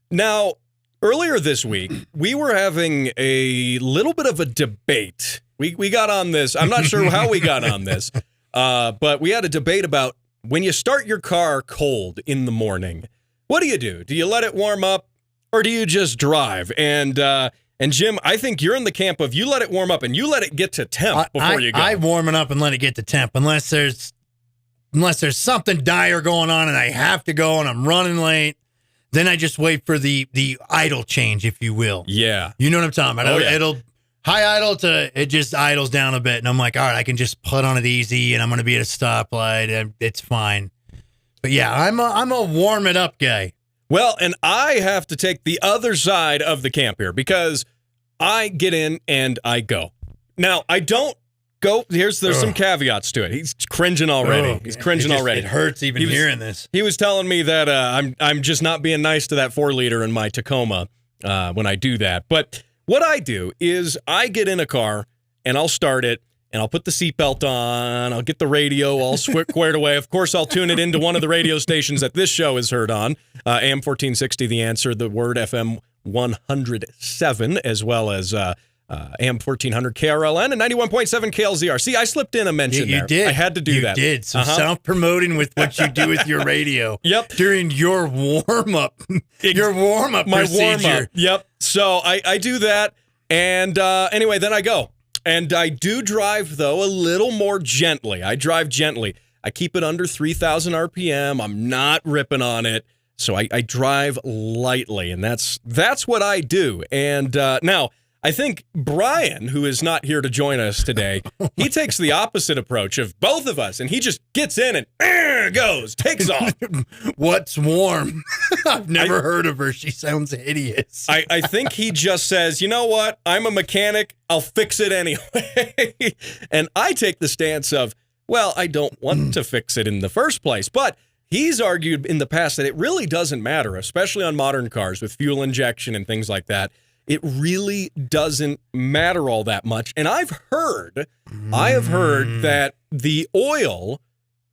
Now, earlier this week, we were having a little bit of a debate. We got on this. I'm not sure how we got on this, but we had a debate about when you start your car cold in the morning, what do? Do you let it warm up or do you just drive? And Jim, I think you're in the camp of you let it warm up and you let it get to temp before you go. I warm it up and let it get to temp unless there's something dire going on and I have to go and I'm running late. Then I just wait for the idle change, if you will. Yeah. You know what I'm talking about. Yeah. It'll high idle to it just idles down a bit. And I'm like, all right, I can just put on it easy and I'm going to be at a stoplight and it's fine. But yeah, I'm a warm it up guy. Well, and I have to take the other side of the camp here because I get in and I go. Now, I don't go. There's some caveats to it. He's cringing already. He's cringing already. It hurts even hearing this. He was telling me that I'm just not being nice to that 4-liter in my Tacoma when I do that. But what I do is I get in a car and I'll start it and I'll put the seatbelt on. I'll get the radio all squared away. Of course, I'll tune it into one of the radio stations that this show is heard on, AM 1460, The Answer, The Word, FM 107, as well as AM 1400 KRLN and 91.7 KLZR. See, I slipped in a mention there. You did. I had to do that. You did. So self-promoting with what you do with your radio. Yep. During your warm-up. Your warm-up My procedure. warm-up. Yep. So I do that. And anyway, then I go. And I do drive, though, a little more gently. I drive gently. I keep it under 3,000 RPM. I'm not ripping on it. So I drive lightly. And that's what I do. And now, I think Brian, who is not here to join us today, he takes the opposite approach of both of us, and he just gets in and goes, takes off. What's warm? I've never heard of her. She sounds hideous. I think he just says, you know what? I'm a mechanic. I'll fix it anyway. And I take the stance of, well, I don't want to fix it in the first place. But he's argued in the past that it really doesn't matter, especially on modern cars with fuel injection and things like that. It really doesn't matter all that much. And I've heard that the oil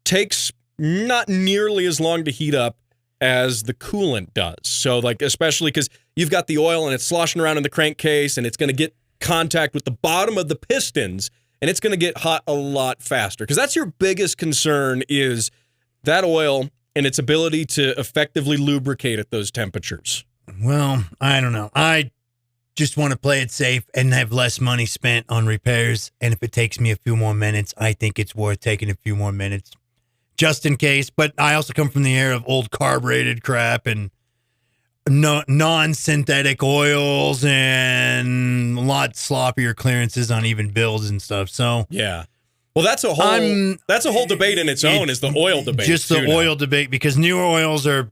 takes not nearly as long to heat up as the coolant does. So like, especially because you've got the oil and it's sloshing around in the crankcase and it's going to get contact with the bottom of the pistons and it's going to get hot a lot faster. Because that's your biggest concern is that oil and its ability to effectively lubricate at those temperatures. Well, I don't know. I just want to play it safe and have less money spent on repairs. And if it takes me a few more minutes, I think it's worth taking a few more minutes just in case. But I also come from the era of old carbureted crap and non-synthetic oils and a lot sloppier clearances on even builds and stuff. So yeah. Well, that's a whole debate in its own is the oil debate. Just the oil debate because newer oils are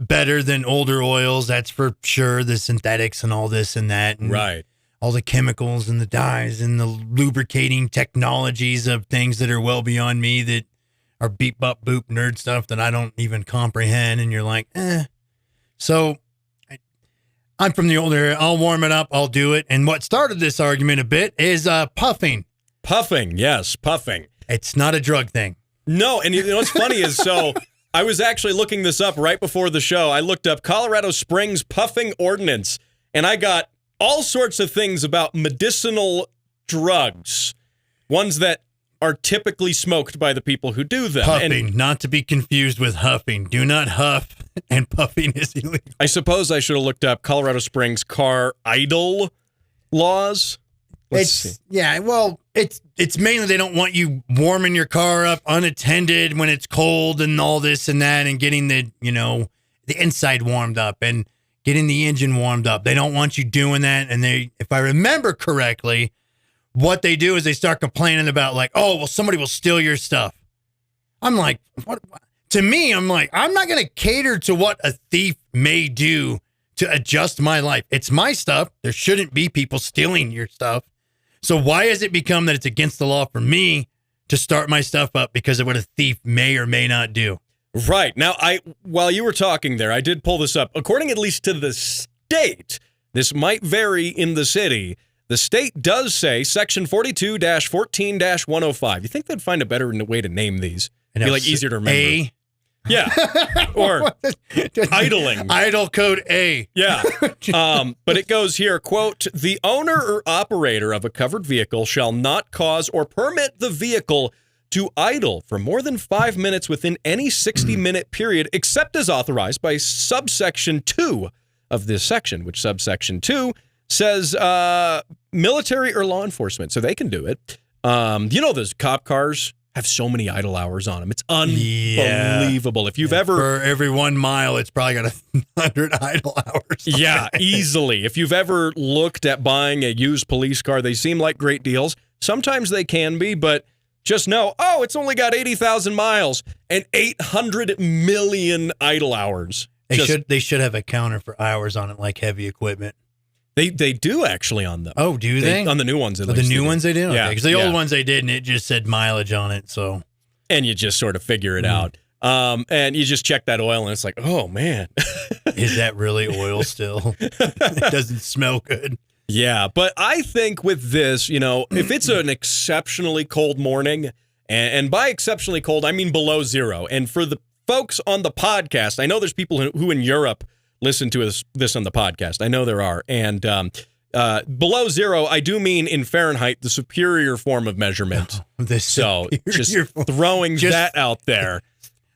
better than older oils, that's for sure. The synthetics and all this and that. And right. All the chemicals and the dyes and the lubricating technologies of things that are well beyond me that are beep, bop, boop, nerd stuff that I don't even comprehend. And you're like, So I'm from the older era. I'll warm it up. I'll do it. And what started this argument a bit is puffing. Puffing. Yes, puffing. It's not a drug thing. No. And you know what's funny is I was actually looking this up right before the show. I looked up Colorado Springs puffing ordinance, and I got all sorts of things about medicinal drugs, ones that are typically smoked by the people who do them. Puffing, not to be confused with huffing. Do not huff, and puffing is illegal. I suppose I should have looked up Colorado Springs car idle laws. Let's see. Yeah, well, it's mainly they don't want you warming your car up unattended when it's cold and all this and that and getting the inside warmed up and getting the engine warmed up. They don't want you doing that. And if I remember correctly, what they do is they start complaining about like, oh, well, somebody will steal your stuff. I'm like, what? To me, I'm like, I'm not going to cater to what a thief may do to adjust my life. It's my stuff. There shouldn't be people stealing your stuff. So why has it become that it's against the law for me to start my stuff up because of what a thief may or may not do? Right. Now, while you were talking there, I did pull this up. According at least to the state, this might vary in the city. The state does say Section 42-14-105. You think they'd find a better way to name these? It'd be like easier to remember. Yeah. Or idling. Idle code A. Yeah. But it goes here, quote, the owner or operator of a covered vehicle shall not cause or permit the vehicle to idle for more than 5 minutes within any 60-minute period, except as authorized by subsection 2 of this section, which subsection 2 says military or law enforcement, so they can do it. Those cop cars have so many idle hours on them. It's unbelievable. If you've ever... For every 1 mile, it's probably got 100 idle hours. Yeah, easily. If you've ever looked at buying a used police car, they seem like great deals. Sometimes they can be, but just know, it's only got 80,000 miles and 800 million idle hours. They should have a counter for hours on it, like heavy equipment. They do actually on them. Oh, do they? On the new ones, at least. The new ones they do? Yeah. Because the old ones they didn't. It just said mileage on it, so. And you just sort of figure it out. And you just check that oil, and it's like, oh, man. Is that really oil still? It doesn't smell good. Yeah, but I think with this, if it's an exceptionally cold morning, and by exceptionally cold, I mean below zero. And for the folks on the podcast, I know there's people who in Europe listen to this on the podcast. I know there are. And below zero, I do mean in Fahrenheit, the superior form of measurement. So just throwing that out there.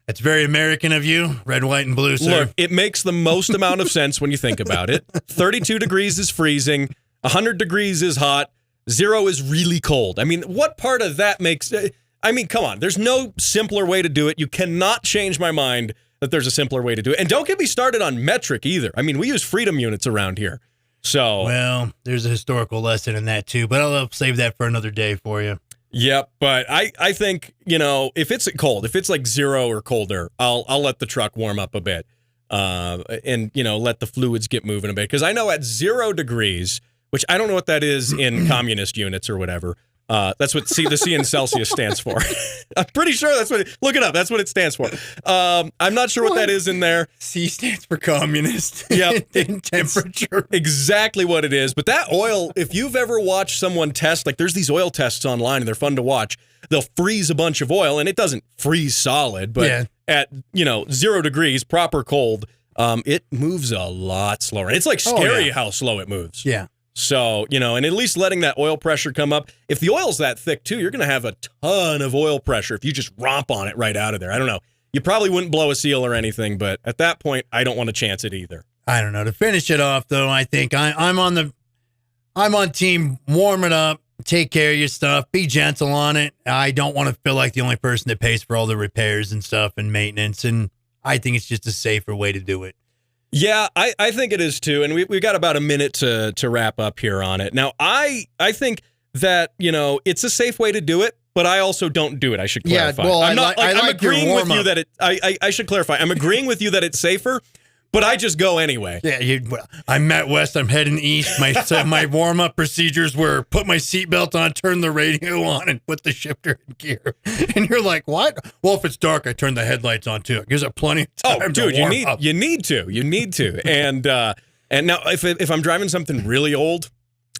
That's very American of you. Red, white, and blue, sir. Look, it makes the most amount of sense when you think about it. 32 degrees is freezing. 100 degrees is hot. 0 is really cold. I mean, what part of that makes... come on. There's no simpler way to do it. You cannot change my mind that there's a simpler way to do it. And don't get me started on metric either. I mean, we use freedom units around here. So... Well, there's a historical lesson in that too, but I'll save that for another day for you. Yep, but I think, if it's cold, if it's like 0 or colder, I'll let the truck warm up a bit. And let the fluids get moving a bit. Because I know at 0 degrees... Which I don't know what that is in communist units or whatever. That's what the C in Celsius stands for. I'm pretty sure that's what look it up. That's what it stands for. I'm not sure what that is in there. C stands for communist. Yep. In temperature. Exactly what it is. But that oil, if you've ever watched someone test, like there's these oil tests online and they're fun to watch. They'll freeze a bunch of oil and it doesn't freeze solid, but at 0 degrees, proper cold, it moves a lot slower. It's like scary how slow it moves. Yeah. So, and at least letting that oil pressure come up. If the oil's that thick, too, you're going to have a ton of oil pressure if you just romp on it right out of there. I don't know. You probably wouldn't blow a seal or anything, but at that point, I don't want to chance it either. I don't know. To finish it off, though, I think I'm on team warm it up, take care of your stuff, be gentle on it. I don't want to feel like the only person that pays for all the repairs and stuff and maintenance, and I think it's just a safer way to do it. Yeah, I think it is too, and we've got about a minute to wrap up here on it. Now, I think that, it's a safe way to do it, but I also don't do it. I should clarify. Yeah, well, I'm agreeing with you that I should clarify. I'm agreeing with you that it's safer, but I just go anyway. Yeah, I'm Matt West. I'm heading east. My warm-up procedures were put my seatbelt on, turn the radio on, and put the shifter in gear. And you're like, what? Well, if it's dark, I turn the headlights on, too. It gives it plenty of time to warm up. You need to. And now, if I'm driving something really old,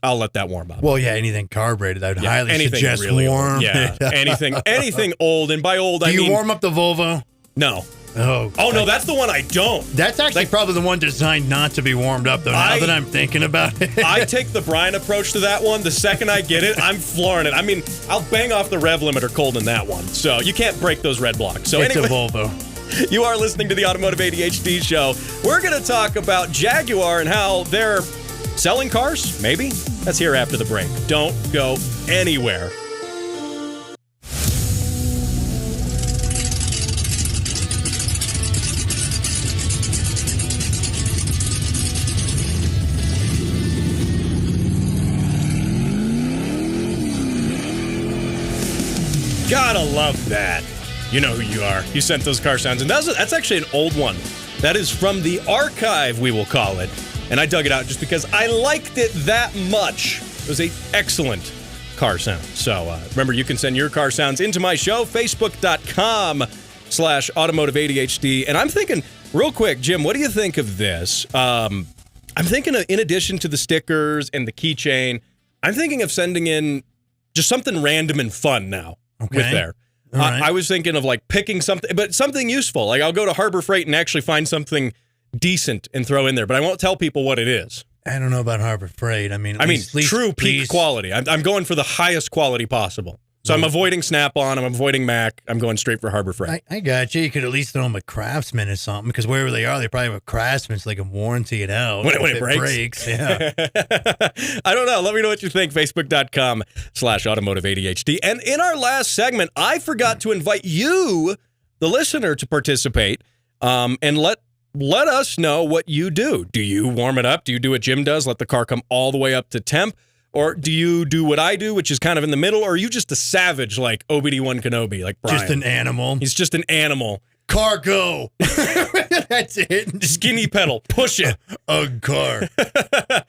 I'll let that warm up. Well, yeah, anything carbureted, I would highly suggest really warm. Old. Yeah, anything old. And by old, I mean... Do you warm up the Volvo? No. Oh, no, that's the one I don't. That's actually probably the one designed not to be warmed up, though, now that I'm thinking about it. I take the Brian approach to that one. The second I get it, I'm flooring it. I mean, I'll bang off the rev limiter cold in that one. So you can't break those red blocks. So it's anyway, a Volvo. You are listening to the Automotive ADHD Show. We're going to talk about Jaguar and how they're selling cars, maybe? That's here after the break. Don't go anywhere. Gotta love that. You know who you are. You sent those car sounds. And that's actually an old one. That is from the archive, we will call it. And I dug it out just because I liked it that much. It was an excellent car sound. So remember, you can send your car sounds into my show, facebook.com/automotive ADHD. And I'm thinking, real quick, Jim, what do you think of this? I'm thinking of, in addition to the stickers and the keychain, I'm thinking of sending in just something random and fun now. Okay. With there. All right. I was thinking of like picking something, but something useful. Like I'll go to Harbor Freight and actually find something decent and throw in there, but I won't tell people what it is. I don't know about Harbor Freight. I mean, true peak quality. I'm going for the highest quality possible. So I'm avoiding Snap-on. I'm avoiding Mac. I'm going straight for Harbor Freight. I got you. You could at least throw them a Craftsman or something, because wherever they are, they probably have a Craftsman so they can warranty it out. When it breaks. Yeah. I don't know. Let me know what you think. Facebook.com/Automotive ADHD. And in our last segment, I forgot to invite you, the listener, to participate and let us know what you do. Do you warm it up? Do you do what Jim does? Let the car come all the way up to temp? Or do you do what I do, which is kind of in the middle? Or are you just a savage like Obi-Wan Kenobi, like Brian? Just an animal. He's just an animal. Car go. That's it. Skinny pedal. Push it. Car.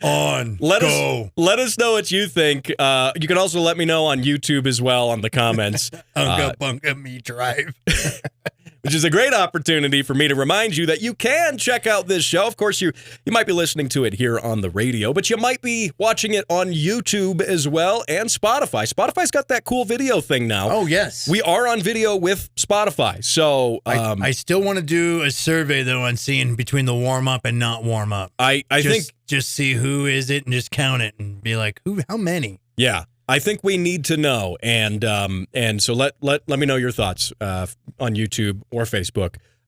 On. Go. Let us know what you think. You can also let me know on YouTube as well on the comments. Unga bunga me drive. Which is a great opportunity for me to remind you that you can check out this show. Of course, you might be listening to it here on the radio, but you might be watching it on YouTube as well and Spotify. Spotify's got that cool video thing now. Oh, yes. We are on video with Spotify. So I still want to do a survey, though, on seeing between the warm-up and not warm-up. I think just see who is it and just count it and be like, how many? Yeah. I think we need to know, and so let me know your thoughts on YouTube or Facebook